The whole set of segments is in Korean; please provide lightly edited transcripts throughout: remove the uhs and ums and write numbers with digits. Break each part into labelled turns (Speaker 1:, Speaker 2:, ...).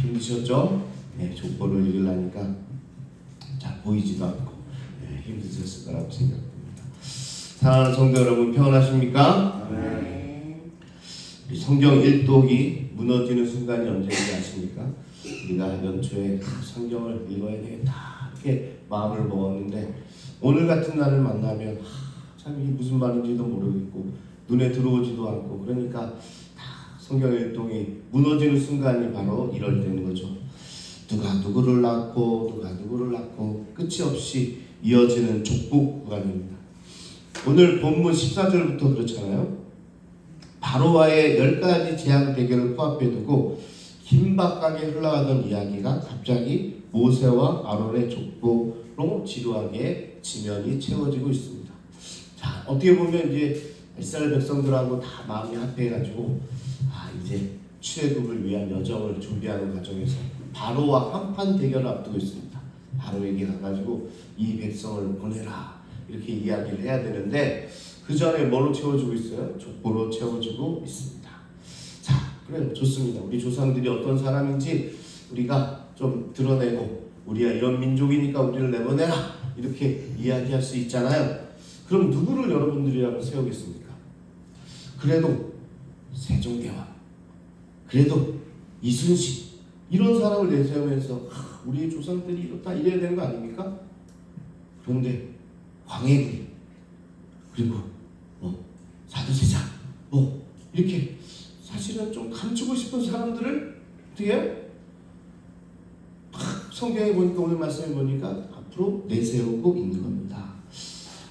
Speaker 1: 힘드셨죠? 네, 족보를 읽으려니까 잘 보이지도 않고 힘드셨을 거라고 생각됩니다. 사랑하는 성도 여러분, 평안하십니까?
Speaker 2: 네.
Speaker 1: 성경 일독이 무너지는 순간이 언제인지 아십니까? 우리가 연초에 성경을 읽어야 되겠다 이렇게 마음을 먹었는데 오늘 같은 날을 만나면 참 이게 무슨 말인지도 모르겠고 눈에 들어오지도 않고 그러니까 성경 일독이 무너지는 순간이 바로 이럴 때인 거죠. 누가 누구를 낳고 누가 누구를 낳고 끝이 없이 이어지는 족보 구간입니다. 오늘 본문 14절부터 그렇잖아요. 바로와의 10가지 재앙 대결을 코앞에 두고 긴박하게 흘러가던 이야기가 갑자기 모세와 아론의 족보로 지루하게 지면이 채워지고 있습니다. 자, 어떻게 보면 이제 이스라엘 백성들하고 다 마음이 합해가지고 이제 출애굽을 위한 여정을 준비하는 과정에서 바로와 한판 대결을 앞두고 있습니다. 바로에게 가가지고 이 백성을 보내라 이렇게 이야기를 해야 되는데 그 전에 뭐로 채워주고 있어요? 족보로 채워주고 있습니다. 자, 그래요. 좋습니다. 우리 조상들이 어떤 사람인지 우리가 좀 드러내고 우리가 이런 민족이니까 우리를 내보내라 이렇게 이야기할 수 있잖아요. 그럼 누구를 여러분들이라고 세우겠습니까? 그래도 세종대왕, 그래도 이순신 이런 사람을 내세우면서 우리의 조상들이 이렇다 이래야 되는 거 아닙니까? 그런데 광해군 그리고 사도세자 이렇게 사실은 좀 감추고 싶은 사람들을 어떻게 해요? 성경에 보니까 오늘 말씀에 보니까 앞으로 내세우고 있는 겁니다.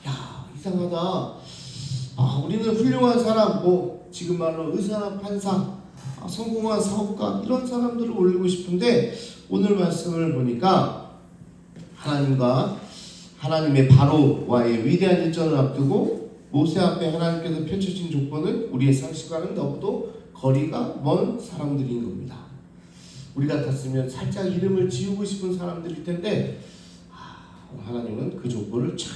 Speaker 1: 야, 이상하다. 우리는 훌륭한 사람 지금 말로 의사나 판사 성공한 사업가 이런 사람들을 올리고 싶은데 오늘 말씀을 보니까 하나님의 바로와의 위대한 일전을 앞두고 모세 앞에 하나님께서 펼쳐진 조건은 우리의 상식과는 너무도 거리가 먼 사람들인 겁니다. 우리 같았으면 살짝 이름을 지우고 싶은 사람들일 텐데 하나님은 그 조건을 쫙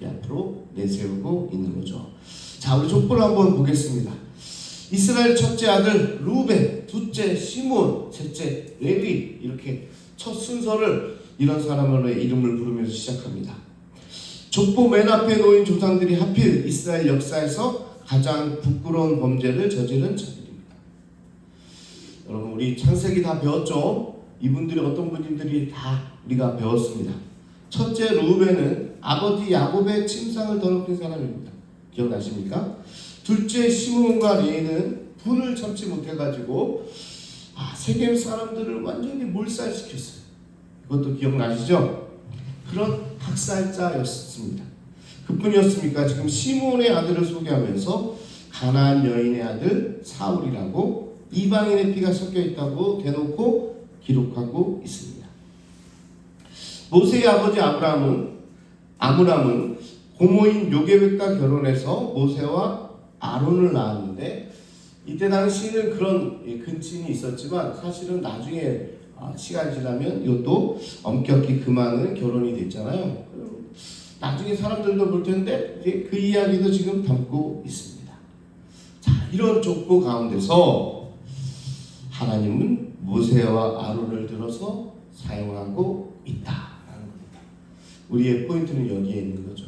Speaker 1: 앞으로 내세우고 있는 거죠. 자, 우리 족보를 한번 보겠습니다. 이스라엘 첫째 아들 루벤, 둘째 시므온, 셋째 레위 이렇게 첫 순서를 이런 사람의 이름을 부르면서 시작합니다. 족보 맨 앞에 놓인 조상들이 하필 이스라엘 역사에서 가장 부끄러운 범죄를 저지른 자들입니다. 여러분 우리 창세기 다 배웠죠? 이분들이 어떤 분들이 다 우리가 배웠습니다. 첫째 루벤은 아버지 야곱의 침상을 더럽힌 사람입니다. 기억나십니까? 둘째 시므온과 레위는 분을 참지 못해가지고 세겜 사람들을 완전히 몰살시켰어요. 그것도 기억나시죠? 그런 학살자였습니다. 그뿐이었습니까? 지금 시므온의 아들을 소개하면서 가나안 여인의 아들 사울이라고 이방인의 피가 섞여 있다고 대놓고 기록하고 있습니다. 모세의 아버지 아므람은 고모인 요게벳과 결혼해서 모세와 아론을 낳았는데 이때 당시에는 그런 근친이 있었지만 사실은 나중에 시간이 지나면 이것도 엄격히 금하는 결혼이 됐잖아요. 나중에 사람들도 볼 텐데 이제 그 이야기도 지금 담고 있습니다. 자, 이런 족보 가운데서 하나님은 모세와 아론을 들어서 사용하고 있다라는 겁니다. 우리의 포인트는 여기에 있는 거죠.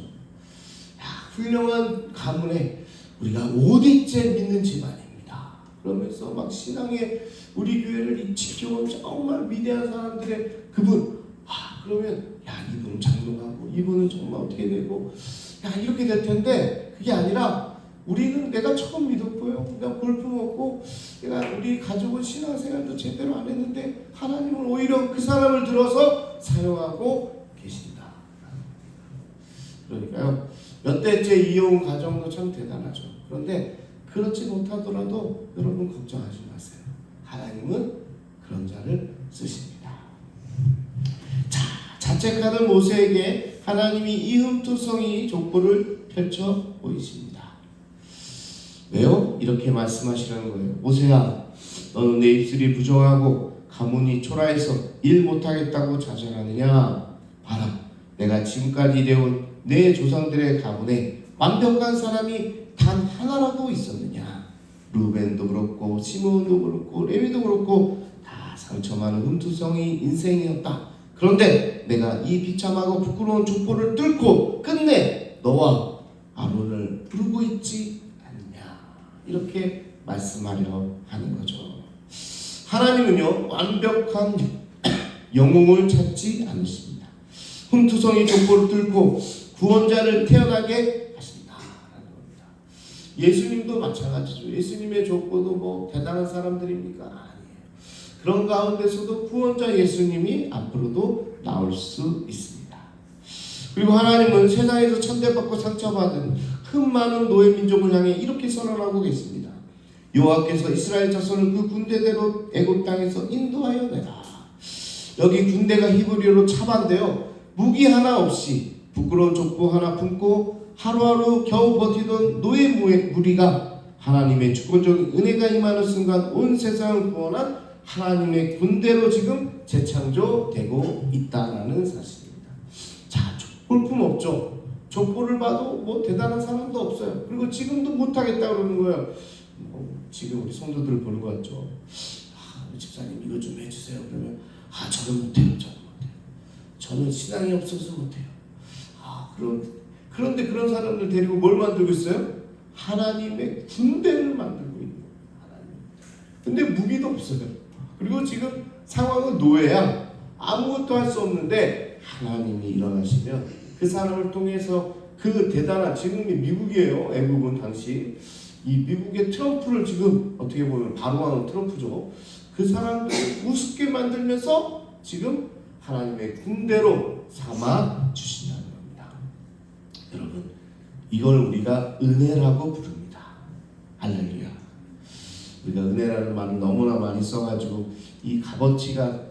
Speaker 1: 훌륭한 가문에 우리가 5대째 믿는 집안입니다. 그러면서 막 신앙의 우리 교회를 지켜온 정말 위대한 사람들의 그분 그러면 이분은 장로하고 이분은 정말 어떻게 되고 이렇게 될 텐데 그게 아니라 우리는 내가 처음 믿었고요. 내가 골프 먹고 우리 가족은 신앙생활도 제대로 안 했는데 하나님은 오히려 그 사람을 들어서 사용하고 계신다. 그러니까요. 몇 대째 이어온 가정도 참 대단하죠. 그런데 그렇지 못하더라도 여러분 걱정하지 마세요. 하나님은 그런 자를 쓰십니다. 자, 자책하는 모세에게 하나님이 이흠투성이 족보를 펼쳐 보이십니다. 왜요? 이렇게 말씀하시라는 거예요. 모세야, 너는 내 입술이 부정하고 가문이 초라해서 일 못하겠다고 자전하느냐? 봐라, 내가 지금까지 이래온 내 조상들의 가문에 완벽한 사람이 단 하나라도 있었느냐? 루벤도 그렇고 시므온도 그렇고 레위도 그렇고 다 상처 많은 흠투성이 인생이었다. 그런데 내가 이 비참하고 부끄러운 족보를 뚫고 끝내 너와 아론을 부르고 있지 않냐. 이렇게 말씀하려 하는 거죠. 하나님은요, 완벽한 영웅을 찾지 않으십니다. 흠투성이 족보를 뚫고 구원자를 태어나게 하신다라는 겁니다. 예수님도 마찬가지죠. 예수님의 족보도 뭐 대단한 사람들입니까? 아니에요. 그런 가운데서도 구원자 예수님이 앞으로도 나올 수 있습니다. 그리고 하나님은 세상에서 천대받고 상처받은 흠 많은 노예 민족을 향해 이렇게 선언하고 계십니다. 여호와께서 이스라엘 자손을 그 군대대로 애굽 땅에서 인도하여 내라. 여기 군대가 히브리어로 차반데요, 무기 하나 없이 부끄러운 족보 하나 품고 하루하루 겨우 버티던 노예 무리가 하나님의 주권적인 은혜가 임하는 순간 온 세상을 구원한 하나님의 군대로 지금 재창조되고 있다는 사실입니다. 자, 볼품 없죠. 족보를 봐도 뭐 대단한 사람도 없어요. 그리고 지금도 못하겠다 그러는 거예요. 지금 우리 성도들을 보는 것 같죠. 집사님 이거 좀 해주세요. 그러면 저는 못해요. 저는 신앙이 없어서 못해요. 그런데 그런 사람들 데리고 뭘 만들고 있어요? 하나님의 군대를 만들고 있는 거예요. 근데 무기도 없어요. 그리고 지금 상황은 노예야. 아무것도 할 수 없는데 하나님이 일어나시면 그 사람을 통해서 그 대단한, 지금이 미국이에요. 애국은 당시 이 미국의 트럼프를 지금 어떻게 보면 바로하는 트럼프죠. 그 사람들을 우습게 만들면서 지금 하나님의 군대로 삼아 주신다는 겁니다. 여러분, 이걸 우리가 은혜라고 부릅니다. 할렐루야. 우리가 은혜라는 말을 너무나 많이 써가지고 이 값어치가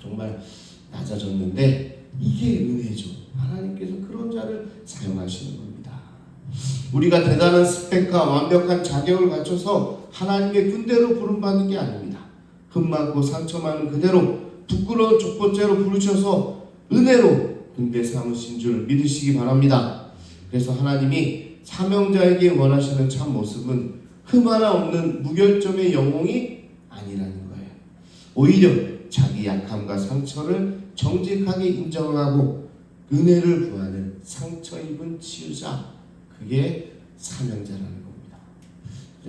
Speaker 1: 정말 낮아졌는데 이게 은혜죠. 하나님께서 그런 자를 사용하시는 겁니다. 우리가 대단한 스펙과 완벽한 자격을 갖춰서 하나님의 군대로 부름받는 게 아닙니다. 흠 많고 상처 많은 그대로 부끄러운 족보죄로 부르셔서 은혜로 군대 삼으신 줄 믿으시기 바랍니다. 그래서 하나님이 사명자에게 원하시는 참 모습은 흠 하나 없는 무결점의 영웅이 아니라는 거예요. 오히려 자기 약함과 상처를 정직하게 인정하고 은혜를 구하는 상처 입은 치유자, 그게 사명자라는 겁니다.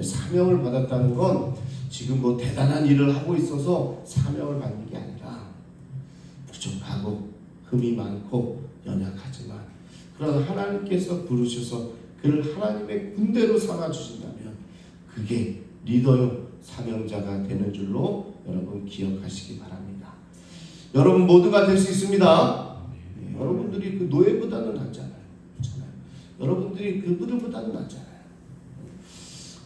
Speaker 1: 사명을 받았다는 건 지금 뭐 대단한 일을 하고 있어서 사명을 받는 게 아니라 부족하고 흠이 많고 연약하지만 그런 하나님께서 부르셔서 그를 하나님의 군대로 삼아 주신다면 그게 리더요 사명자가 되는 줄로 여러분 기억하시기 바랍니다. 여러분 모두가 될 수 있습니다. 여러분들이 그 노예보다는 낫잖아요. 그렇잖아요. 여러분들이 그들보다는 낫잖아요.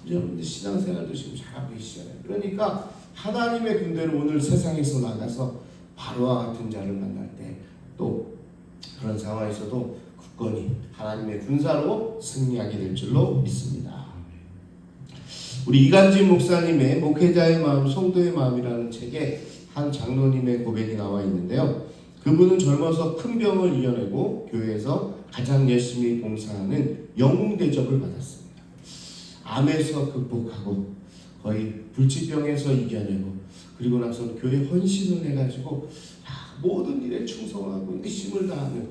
Speaker 1: 여러분들 신앙생활도 지금 잘하고 계시잖아요. 그러니까 하나님의 군대로 오늘 세상에서 나가서 바로와 같은 자를 만날 때 또 그런 상황에서도 굳건히 하나님의 군사로 승리하게 될 줄로 믿습니다. 우리 이간진 목사님의 목회자의 마음, 성도의 마음이라는 책에 한 장로님의 고백이 나와 있는데요. 그분은 젊어서 큰 병을 이겨내고 교회에서 가장 열심히 봉사하는 영웅 대접을 받았습니다. 암에서 극복하고 거의 불치병에서 이겨내고 그리고 나서 교회 헌신을 해가지고 모든 일에 충성하고 열심을 다하는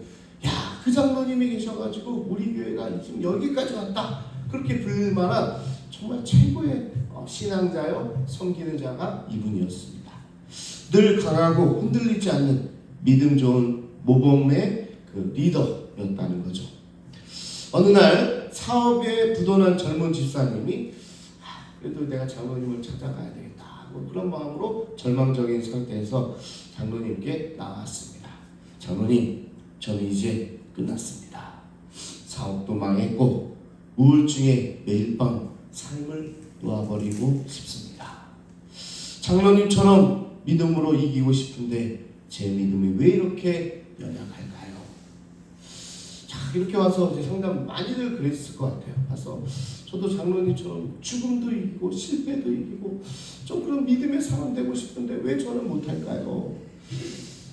Speaker 1: 그 장로님이 계셔가지고 우리 교회가 지금 여기까지 왔다 그렇게 불릴 만한 정말 최고의 신앙자요 섬기는 자가 이분이었습니다. 늘 강하고 흔들리지 않는 믿음 좋은 모범의 그 리더였다는 거죠. 어느 날 사업에 부도난 젊은 집사님이 그래도 내가 장로님을 찾아가야 되겠다 뭐 그런 마음으로 절망적인 상태에서 장로님께 나왔습니다. 장로님, 저는 이제 끝났습니다. 사업도 망했고 우울증에 매일 밤 삶을 놓아버리고 싶습니다. 장로님처럼 믿음으로 이기고 싶은데 제 믿음이 왜 이렇게 연약할까요? 자, 이렇게 와서 이제 상담 많이들 그랬을 것 같아요. 가서 저도 장로님처럼 죽음도 이기고 실패도 이기고 좀 그런 믿음의 사람 되고 싶은데 왜 저는 못할까요?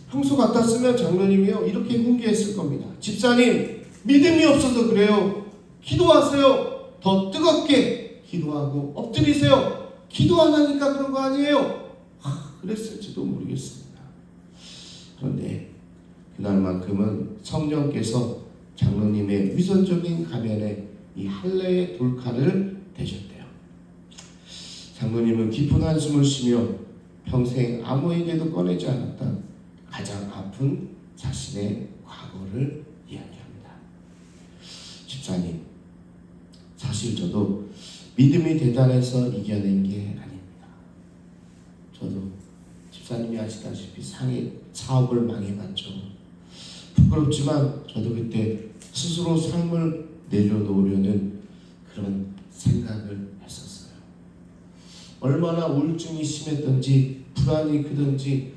Speaker 1: 평소 같았으면 장로님이요 이렇게 훈계했을 겁니다. 집사님, 믿음이 없어서 그래요. 기도하세요. 더 뜨겁게 기도하고 엎드리세요. 기도 안 하니까 그런 거 아니에요. 그랬을지도 모르겠습니다. 그런데 그날만큼은 성령께서 장로님의 위선적인 가면에 이 할례의 돌칼을 대셨대요. 장로님은 깊은 한숨을 쉬며 평생 아무에게도 꺼내지 않았던 가장 아픈 자신의 과거를 이야기합니다. 집사님, 사실 저도 믿음이 대단해서 이겨낸 게 아닙니다. 저도 집사님이 아시다시피 사업을 망해봤죠. 부끄럽지만 저도 그때 스스로 삶을 내려놓으려는 그런 생각을 했었어요. 얼마나 우울증이 심했던지 불안이 크던지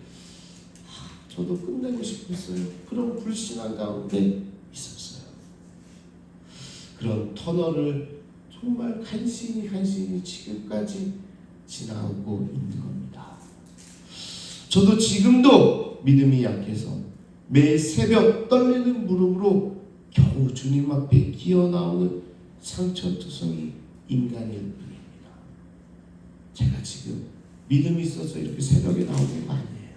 Speaker 1: 저도 끝내고 싶었어요. 그런 불신한 가운데 있었어요. 그런 터널을 정말 간신히 지금까지 지나오고 있는 겁니다. 저도 지금도 믿음이 약해서 매일 새벽 떨리는 무릎으로 겨우 주님 앞에 기어나오는 상처투성이 인간일 뿐입니다. 제가 지금 믿음이 있어서 이렇게 새벽에 나오는 거 아니에요.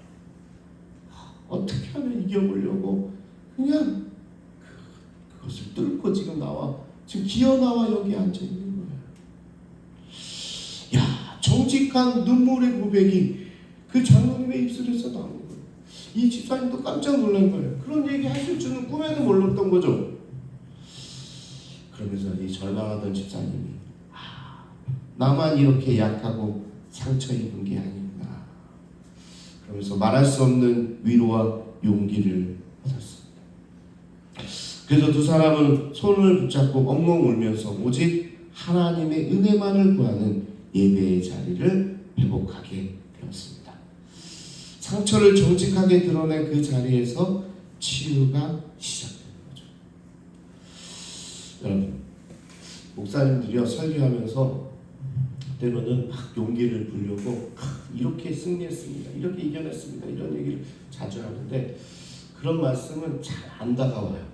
Speaker 1: 어떻게 하면 이겨보려고 그냥 그것을 뚫고 지금 지금 기어나와 여기 앉아있는 거예요. 야, 정직한 눈물의 고백이 그 장로님의 입술에서 나오는 거예요. 이 집사님도 깜짝 놀란 거예요. 그런 얘기 하실 줄은 꿈에도 몰랐던 거죠. 그러면서 이 절망하던 집사님이 나만 이렇게 약하고 상처 입은 게 아니구나. 그러면서 말할 수 없는 위로와 용기를 얻었습니다. 그래서 두 사람은 손을 붙잡고 엉엉 울면서 오직 하나님의 은혜만을 구하는 예배의 자리를 회복하게 되었습니다. 상처를 정직하게 드러낸 그 자리에서 치유가 시작되는 거죠. 여러분, 목사님들이요 설교하면서 때로는 막 용기를 부르려고 이렇게 승리했습니다, 이렇게 이겨냈습니다, 이런 얘기를 자주 하는데 그런 말씀은 잘 안 다가와요.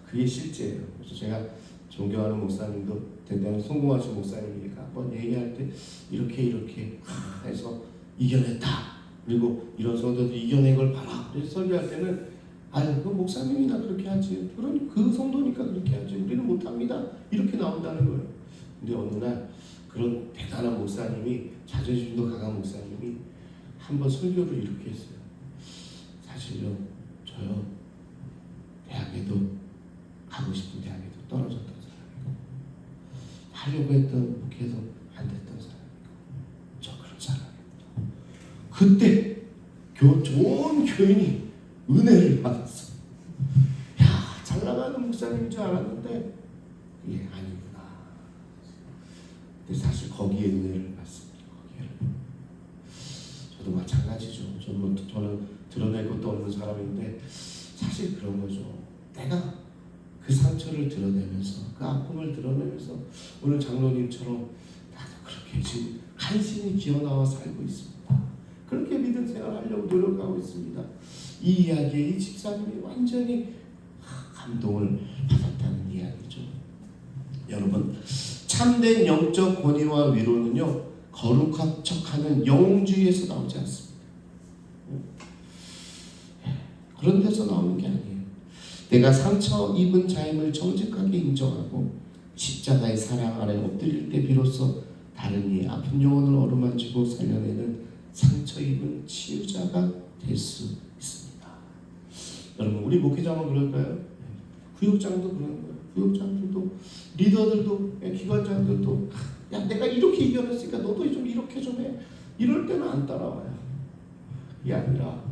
Speaker 1: 그게 실제예요. 그래서 제가 존경하는 목사님도 대단히 성공하신 목사님이니까 한번 얘기할 때 이렇게 해서 이겨냈다. 그리고 이런 성도들 이겨낸 걸 봐라. 그래서 설교할 때는 그 목사님이나 그렇게 하지. 그럼 그 성도니까 그렇게 하지. 우리는 못합니다. 이렇게 나온다는 거예요. 근데 어느 날 그런 대단한 목사님이, 자존심도 강한 목사님이 한번 설교를 이렇게 했어요. 사실요, 저요 대학에도 가고 싶은 대학에도 떨어졌던 사람이고 하려고 했던 목회도 안 됐던 사람이고 저 그런 사람이에요. 그때 좋은 교인이 은혜를 받았어. 야, 잘 나가는 목사님인 줄 알았는데 그게 아니구나. 근데 사실 거기에 은혜를 받습니다. 저도 마찬가지죠. 저는 드러낼 것도 없는 사람인데 사실 그런 거죠. 내가 그 상처를 드러내면서, 그 아픔을 드러내면서 오늘 장로님처럼 나도 그렇게 지금 간신히 기어나와 살고 있습니다. 그렇게 믿음 생활하려고 노력하고 있습니다. 이 이야기에 이 집사님이 완전히 감동을 받았다는 이야기죠. 여러분, 참된 영적 권위와 위로는요, 거룩한 척하는 영웅주의에서 나오지 않습니다. 그런 데서 나오는 게 아니에요. 내가 상처 입은 자임을 정직하게 인정하고 십자가의 사랑 아래 엎드릴 때 비로소 다른 이의 아픈 영혼을 어루만지고 살려내는 상처 입은 치유자가 될 수 있습니다. 여러분, 우리 목회자만 그럴까요? 구역장도 그런 거예요. 구역장들도, 리더들도, 기관장들도 야, 내가 이렇게 이겨냈으니까 너도 좀 이렇게 좀 해. 이럴 때는 안 따라와요. 이게 아니라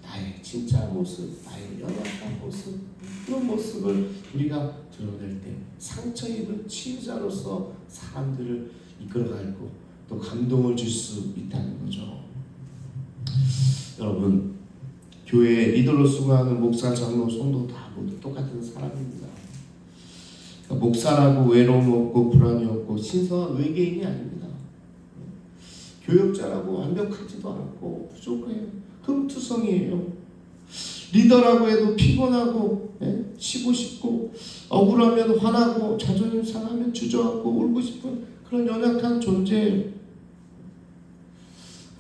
Speaker 1: 나의 진짜 모습, 나의 연약한 모습, 그런 모습을 우리가 드러낼 때 상처 입은 치유자로서 사람들을 이끌어가고 또 감동을 줄 수 있다는 거죠. 여러분, 교회에 리더로 수고하는 목사, 장로, 성도 다 모두 똑같은 사람입니다. 그러니까 목사라고 외로움 없고 불안이 없고 신성한 외계인이 아닙니다. 교역자라고 완벽하지도 않고 부족해요. 흠투성이에요. 리더라고 해도 피곤하고 쉬고 싶고 억울하면 화나고 자존심 상하면 주저앉고 울고 싶은 그런 연약한 존재예요.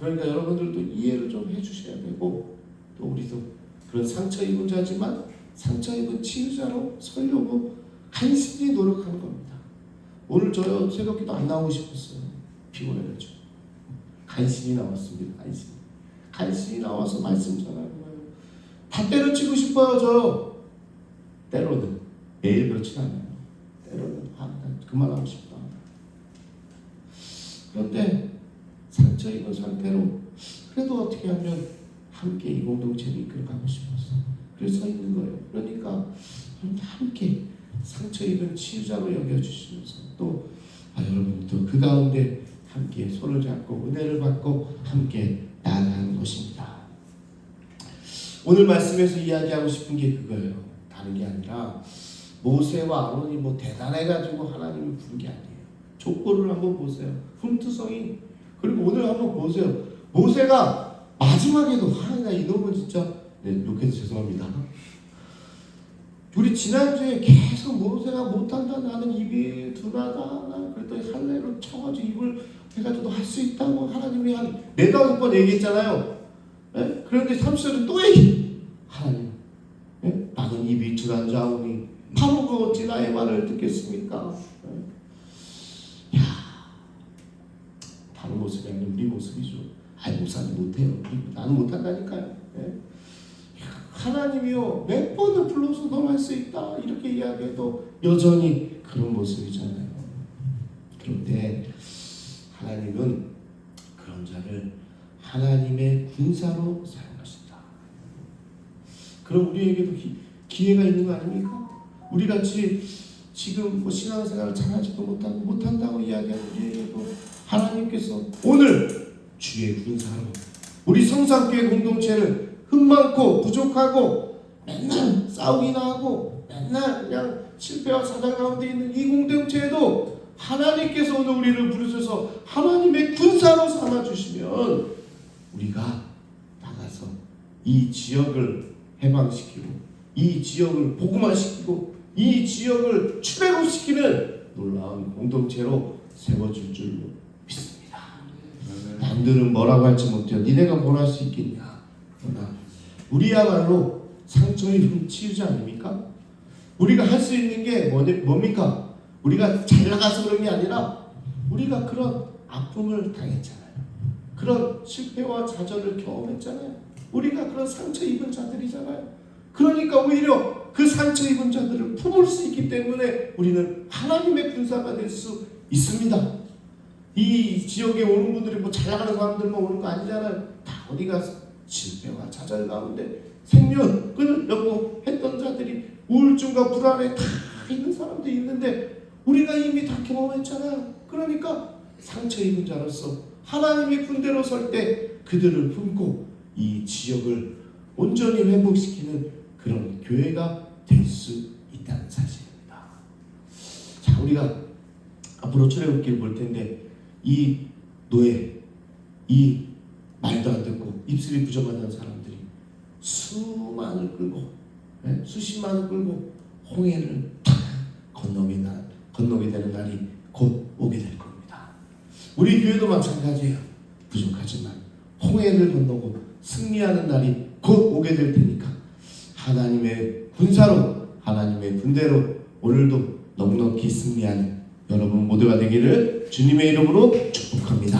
Speaker 1: 그러니까 여러분들도 이해를 좀 해주셔야 되고, 또 우리도 그런 상처 입은 자지만 상처 입은 치유자로 서려고 간신히 노력하는 겁니다. 오늘 저 새벽기도 안 나오고 싶었어요. 피곤해가지고 간신히 나왔습니다. 간신히 나와서 말씀 전하는 거예요. 다 때려치고 싶어요. 저 때로는 매일 그렇진 않아요. 때로는 그만하고 싶다. 그런데 상처 입은 상태로 그래도 어떻게 하면 함께 이 공동체를 이끌어가고 싶어서 그래서 있는 거예요. 그러니까 함께 상처 입은 치유자로 여겨주시면서 또 여러분도 그 가운데 함께 손을 잡고 은혜를 받고 함께 나아가는 것입니다. 오늘 말씀에서 이야기하고 싶은 게 그거예요. 다른 게 아니라 모세와 아론이 뭐 대단해가지고 하나님을 부른 게 아니에요. 족보를 한번 보세요. 훈투성이. 그리고 오늘 한번 보세요. 모세가 마지막에도 나 이놈은 진짜 욕해서 죄송합니다. 우리 지난주에 계속 모세가 못한다, 나는 입이 둔하다, 나 그랬더니 할례로 쳐가지고 입을 해가지고 할 수 있다고 하나님이 한 4-5번 얘기했잖아요. 네? 그런데 30절은 또 얘기. 하나님, 네? 나는 입이 둔한 자오니 바로가 어찌 나의 말을 듣겠습니까? 네? 야, 다른 모습이 아니라 우리 모습이죠. 목사님 못해요. 나는 못한다니까요. 네? 하나님이요, 몇 번을 불러서 넌 할 수 있다 이렇게 이야기해도 여전히 그런 모습이잖아요. 그런데 하나님은 그런 자를 하나님의 군사로 사용하신다. 그럼 우리에게도 기회가 있는 거 아닙니까? 우리 같이 지금 신앙생활을 잘하지도 못한다고 이야기하는 우리에게도 하나님께서 오늘 주의 군사로 우리 성산교회 공동체를 흠 많고 부족하고 맨날 싸우기나 하고 맨날 그냥 실패와 사단 가운데 있는 이 공동체에도 하나님께서 오늘 우리를 부르셔서 하나님의 군사로 삼아주시면 우리가 나가서 이 지역을 해방시키고 이 지역을 복음화시키고 이 지역을 출애굽시키는 놀라운 공동체로 세워줄 줄로 믿습니다. 남들은 뭐라고 할지 못해요. 니네가 뭘 할 수 있겠냐. 그러나 우리야말로 상처 입은 치유자 아닙니까? 우리가 할 수 있는 게 뭡니까? 우리가 잘 나가서 그런 게 아니라 우리가 그런 아픔을 당했잖아요. 그런 실패와 좌절을 경험했잖아요. 우리가 그런 상처 입은 자들이잖아요. 그러니까 오히려 그 상처 입은 자들을 품을 수 있기 때문에 우리는 하나님의 군사가 될 수 있습니다. 이 지역에 오는 분들이 뭐 잘 나가는 사람들만 오는 거 아니잖아요. 다 어디 가서 실패와 좌절 가운데 생명 끊으려고 했던 자들이 우울증과 불안에 다 있는 사람도 있는데 우리가 이미 다 경험했잖아요. 그러니까 상처 입은 자로서 하나님의 군대로 설 때 그들을 품고 이 지역을 온전히 회복시키는 그런 교회가 될 수 있다는 사실입니다. 자, 우리가 앞으로 출애굽기를 볼 텐데 이 노예, 이 말도 안 듣고 입술이 부정하다는 사람들이 수만을 끌고 수십만을 끌고 홍해를 탁 건너게 되는 날이 곧 오게 될 겁니다. 우리 교회도 마찬가지예요. 부족하지만 홍해를 건너고 승리하는 날이 곧 오게 될 테니까 하나님의 군사로 하나님의 군대로 오늘도 넉넉히 승리하는 여러분 모두가 되기를 주님의 이름으로 축복합니다.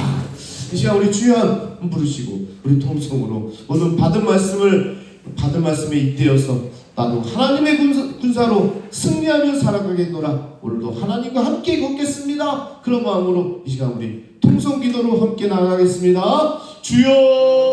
Speaker 1: 이 시간 우리 주여 한번 부르시고 우리 통성으로 모든 받은 말씀에 잇대어서 나도 하나님의 군사로 승리하며 살아가겠노라. 오늘도 하나님과 함께 걷겠습니다. 그런 마음으로 이 시간 우리 통성 기도로 함께 나가겠습니다. 주여